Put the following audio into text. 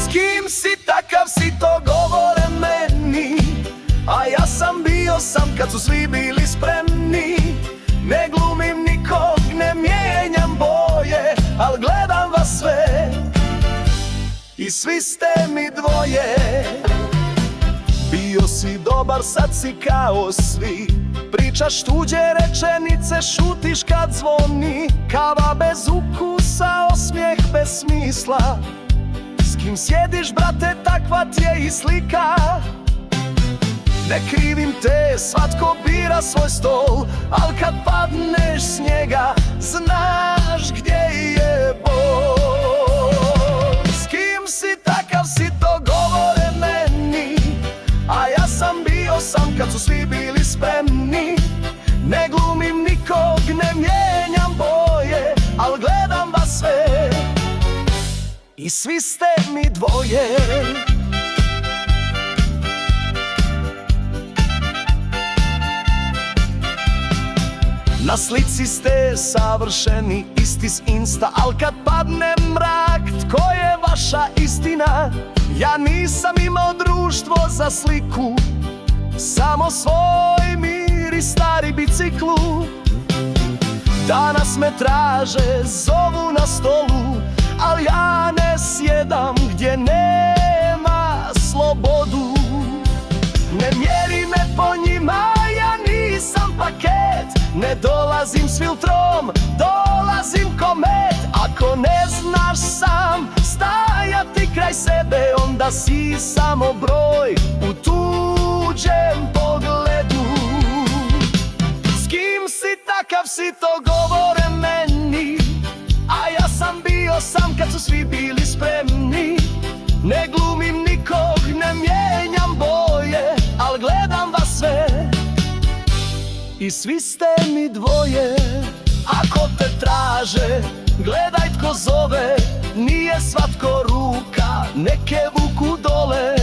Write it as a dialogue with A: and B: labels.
A: S kim si, takav si, to govore meni, a ja sam bio sam kad su svi bili spremni. Ne glumim nikog, ne mijenjam boje, al gledam vas sve i svi ste mi dvoje. Bio si dobar, sad si kao svi, pričaš tuđe rečenice, šutiš kad zvoni. Kava bez ukusa, osmijeh bez smisla. S kim sjediš, brate, takva ti je i slika. Ne krivim te, svatko bira svoj stol, al kad padneš s njega, znaš gdje je bol. S kim si, takav si, to govore meni, a ja sam bio sam kad su svi bili spremni. Ne glumim nikog, ne mijenjam boje, al gledam vas sve i svi ste mi dvoje. Na slici ste savršeni, isti s Insta, al kad padne mrak, tko je vaša istina? Ja nisam imao društvo za sliku, samo svoj mir i stari biciklu. Danas me traže, zovu na stolu, al ja ne sjedam gdje nema slobodu. Ne mjeri me po njima, ja nisam paket. Ne dolazim s filtrom, dolazim ko med. Ako ne znaš sam stajati kraj sebe, onda si samo broj u tuđem pogledu. S kim si, takav si, to govore meni, a ja sam bio sam kad su svi bili spremni. Ne glumim nikog, ne mijenjam boje, al gledam vas sve i svi ste mi dvoje. Ako te traže, gledaj tko zove, nije svatko ruka, neke vuku dole.